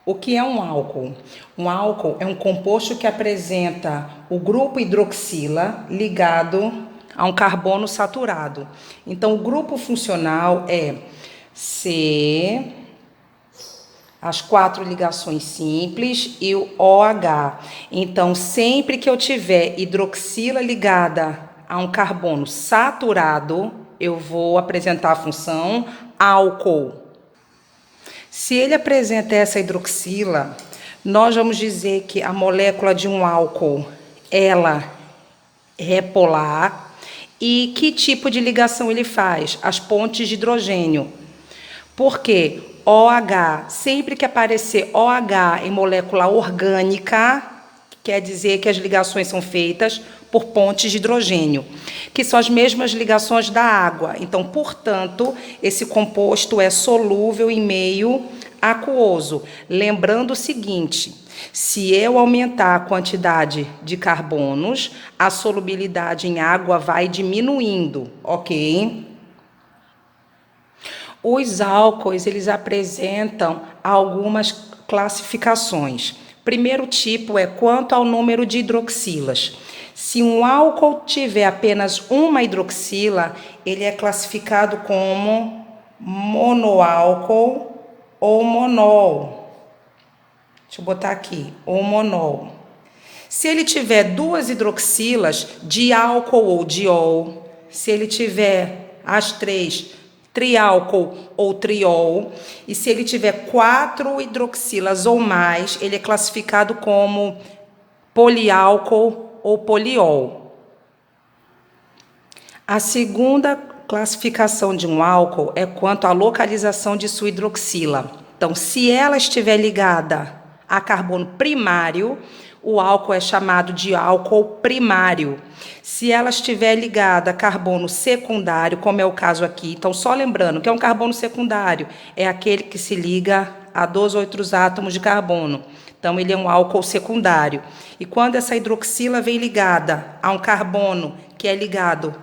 O que é um álcool? Um álcool é um composto que apresenta o grupo hidroxila ligado a um carbono saturado. Então, o grupo funcional é C, as 4 ligações simples e o OH. Então, sempre que eu tiver hidroxila ligada a um carbono saturado, eu vou apresentar a função álcool. Se ele apresenta essa hidroxila, nós vamos dizer que a molécula de um álcool, ela é polar. E que tipo de ligação ele faz? As pontes de hidrogênio. Por quê? OH, sempre que aparecer OH em molécula orgânica, quer dizer que as ligações são feitas por pontes de hidrogênio, que são as mesmas ligações da água. Então, portanto, esse composto é solúvel em meio aquoso. Lembrando o seguinte: se eu aumentar a quantidade de carbonos, a solubilidade em água vai diminuindo, ok? Os álcoois, eles apresentam algumas classificações. Primeiro tipo é quanto ao número de hidroxilas. Se um álcool tiver apenas uma hidroxila, ele é classificado como monoálcool ou monol. Deixa eu botar aqui, ou monol. Se ele tiver 2 hidroxilas, diálcool ou diol. Se ele tiver as 3, triálcool ou triol. E se ele tiver 4 hidroxilas ou mais, ele é classificado como poliálcool ou poliol. A segunda classificação de um álcool é quanto à localização de sua hidroxila. Então, se ela estiver ligada a carbono primário, o álcool é chamado de álcool primário. Se ela estiver ligada a carbono secundário, como é o caso aqui, então só lembrando que é um carbono secundário, é aquele que se liga a 2 outros átomos de carbono. Então, ele é um álcool secundário. E quando essa hidroxila vem ligada a um carbono que é ligado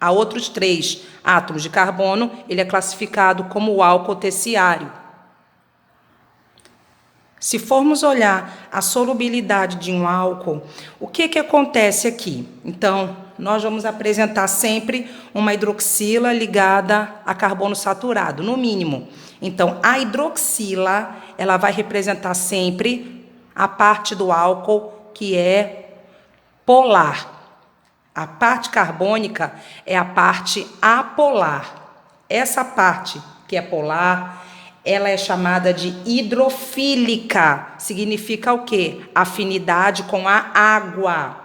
a outros 3 átomos de carbono, ele é classificado como álcool terciário. Se formos olhar a solubilidade de um álcool, o que acontece aqui? Então, nós vamos apresentar sempre uma hidroxila ligada a carbono saturado, no mínimo. Então, a hidroxila, ela vai representar sempre a parte do álcool que é polar. A parte carbônica é a parte apolar. Essa parte que é polar, ela é chamada de hidrofílica. Significa o quê? Afinidade com a água.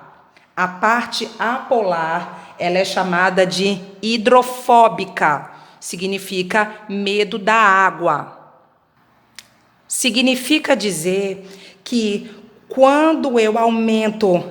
A parte apolar, ela é chamada de hidrofóbica. Significa medo da água. Significa dizer que quando eu aumento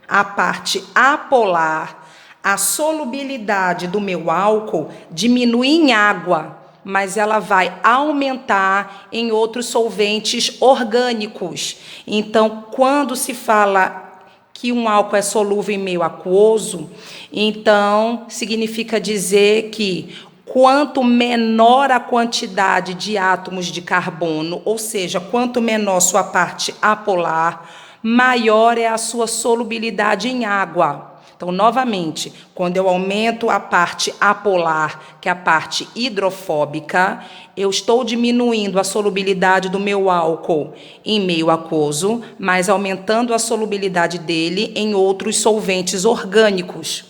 a parte apolar, a solubilidade do meu álcool diminui em água, mas ela vai aumentar em outros solventes orgânicos. Então, quando se fala que um álcool é solúvel em meio aquoso, então significa dizer que quanto menor a quantidade de átomos de carbono, ou seja, quanto menor sua parte apolar, maior é a sua solubilidade em água. Então, novamente, quando eu aumento a parte apolar, que é a parte hidrofóbica, eu estou diminuindo a solubilidade do meu álcool em meio aquoso, mas aumentando a solubilidade dele em outros solventes orgânicos.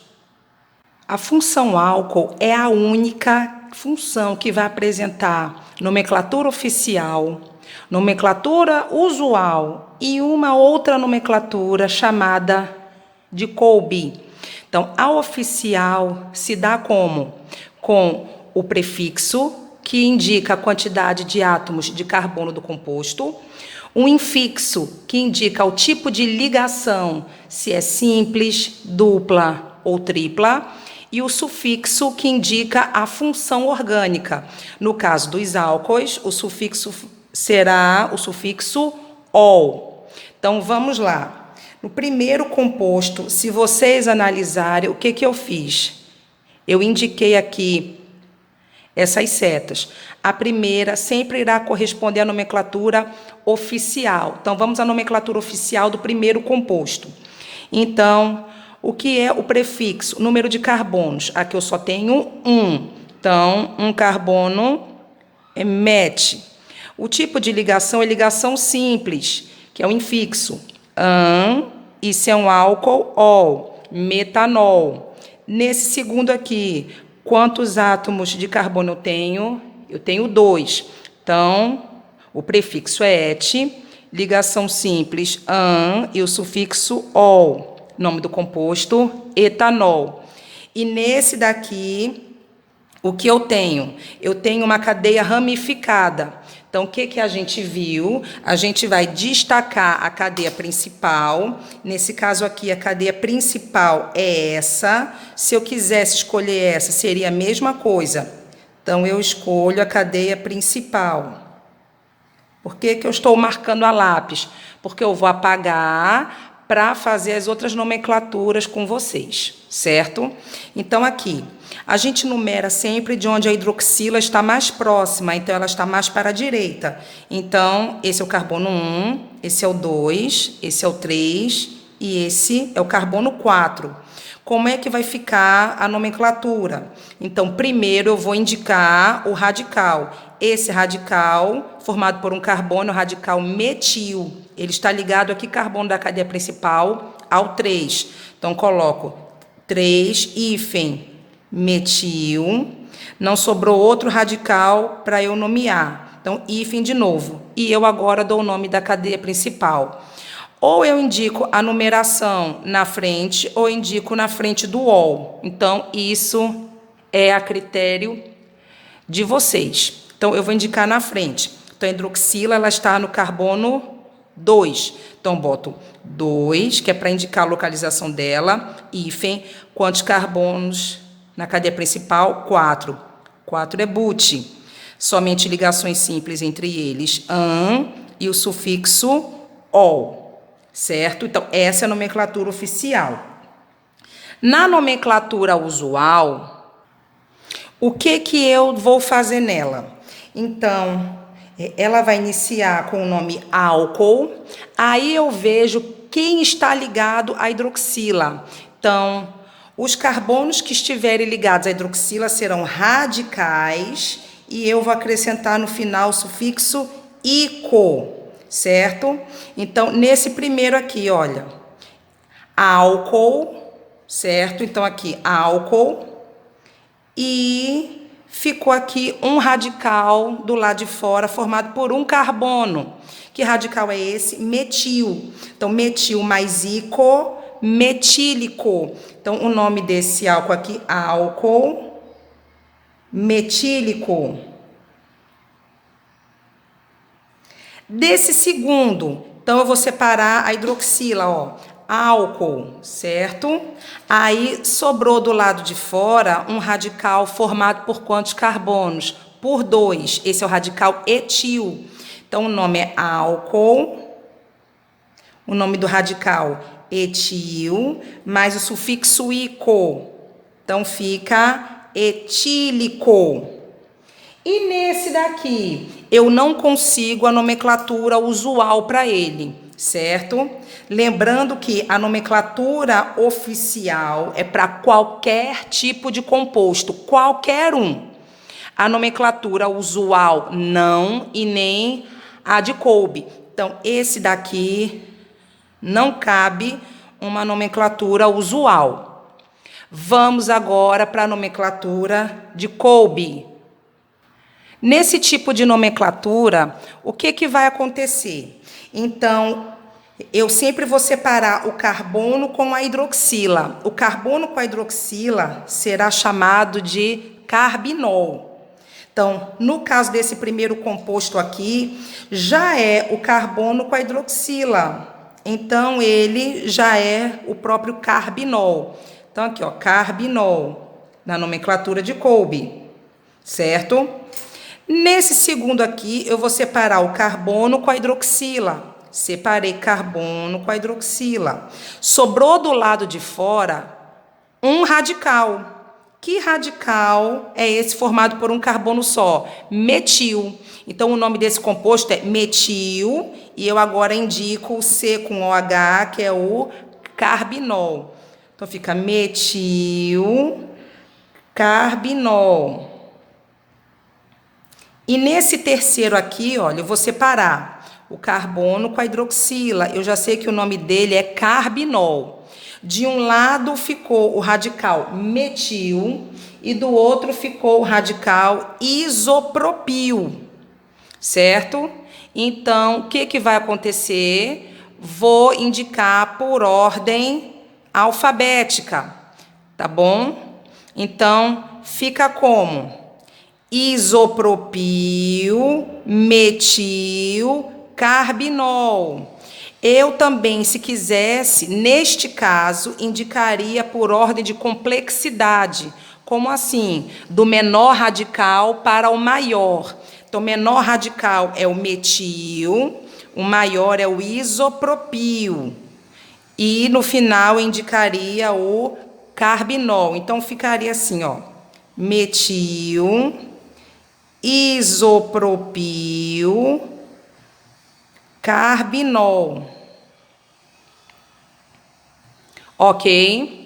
A função álcool é a única função que vai apresentar nomenclatura oficial, nomenclatura usual e uma outra nomenclatura chamada de Kolbe. Então, a oficial se dá como? Com o prefixo, que indica a quantidade de átomos de carbono do composto, um infixo, que indica o tipo de ligação, se é simples, dupla ou tripla, e o sufixo, que indica a função orgânica. No caso dos álcoois, o sufixo será o sufixo -ol. Então, vamos lá. No primeiro composto, se vocês analisarem, o que eu fiz? Eu indiquei aqui essas setas. A primeira sempre irá corresponder à nomenclatura oficial. Então, vamos à nomenclatura oficial do primeiro composto. Então, o que é o prefixo? Número de carbonos. Aqui eu só tenho 1. Então, um carbono é met. O tipo de ligação é ligação simples, que é o infixo. Isso é um álcool, ol, metanol. Nesse segundo aqui, quantos átomos de carbono eu tenho? Eu tenho 2. Então, o prefixo é et, ligação simples, e o sufixo ol. Nome do composto, etanol. E nesse daqui, o que eu tenho? Eu tenho uma cadeia ramificada. Então, o que a gente viu? A gente vai destacar a cadeia principal. Nesse caso aqui, a cadeia principal é essa. Se eu quisesse escolher essa, seria a mesma coisa. Então, eu escolho a cadeia principal. Por que eu estou marcando a lápis? Porque eu vou apagar para fazer as outras nomenclaturas com vocês, certo? Então, aqui, a gente numera sempre de onde a hidroxila está mais próxima, então ela está mais para a direita. Então, esse é o carbono 1, esse é o 2, esse é o 3 e esse é o carbono 4. Como é que vai ficar a nomenclatura? Então, primeiro eu vou indicar o radical. Esse radical, formado por um carbono, o radical metil. Ele está ligado aqui, carbono da cadeia principal, ao 3. Então, coloco 3 metil. Não sobrou outro radical para eu nomear. Então, hífen de novo. E eu agora dou o nome da cadeia principal. Ou eu indico a numeração na frente, ou indico na frente do ol. Então, isso é a critério de vocês. Então, eu vou indicar na frente. Então, a hidroxila, ela está no carbono 2. Então, boto 2, que é para indicar a localização dela. Hífen, quantos carbonos na cadeia principal? 4. 4 é but. Somente ligações simples entre eles, e o sufixo ol. Certo? Então, essa é a nomenclatura oficial. Na nomenclatura usual, o que eu vou fazer nela? Então, ela vai iniciar com o nome álcool, aí eu vejo quem está ligado à hidroxila. Então, os carbonos que estiverem ligados à hidroxila serão radicais e eu vou acrescentar no final o sufixo ico. Certo? Então, nesse primeiro aqui, olha, álcool, certo? Então, aqui, álcool, e ficou aqui um radical do lado de fora, formado por um carbono. Que radical é esse? Metil. Então, metil mais ico, metílico. Então, o nome desse álcool aqui, álcool metílico. Desse segundo, então eu vou separar a hidroxila, ó, álcool, certo? Aí sobrou do lado de fora um radical formado por quantos carbonos? Por 2. Esse é o radical etil. Então o nome é álcool, o nome do radical etil, mais o sufixo ico. Então fica etílico. E nesse daqui, eu não consigo a nomenclatura usual para ele, certo? Lembrando que a nomenclatura oficial é para qualquer tipo de composto, qualquer um. A nomenclatura usual não e nem a de Kolbe. Então, esse daqui não cabe uma nomenclatura usual. Vamos agora para a nomenclatura de Kolbe. Nesse tipo de nomenclatura, o que vai acontecer? Então, eu sempre vou separar o carbono com a hidroxila. O carbono com a hidroxila será chamado de carbinol. Então, no caso desse primeiro composto aqui, já é o carbono com a hidroxila. Então, ele já é o próprio carbinol. Então, aqui, ó, carbinol, na nomenclatura de Kolbe, certo? Nesse segundo aqui, eu vou separar o carbono com a hidroxila. Separei carbono com a hidroxila. Sobrou do lado de fora um radical. Que radical é esse formado por um carbono só? Metil. Então, o nome desse composto é metil, e eu agora indico o C com OH, que é o carbinol. Então, fica metil, carbinol. E nesse terceiro aqui, olha, eu vou separar o carbono com a hidroxila. Eu já sei que o nome dele é carbinol. De um lado ficou o radical metil e do outro ficou o radical isopropil, certo? Então, o que vai acontecer? Vou indicar por ordem alfabética, tá bom? Então, fica como? Isopropil, metil, carbinol. Eu também, se quisesse, neste caso, indicaria por ordem de complexidade. Como assim? Do menor radical para o maior. Então, o menor radical é o metil, o maior é o isopropil. E no final indicaria o carbinol. Então, ficaria assim, ó. Metil, isopropil, carbinol. Ok?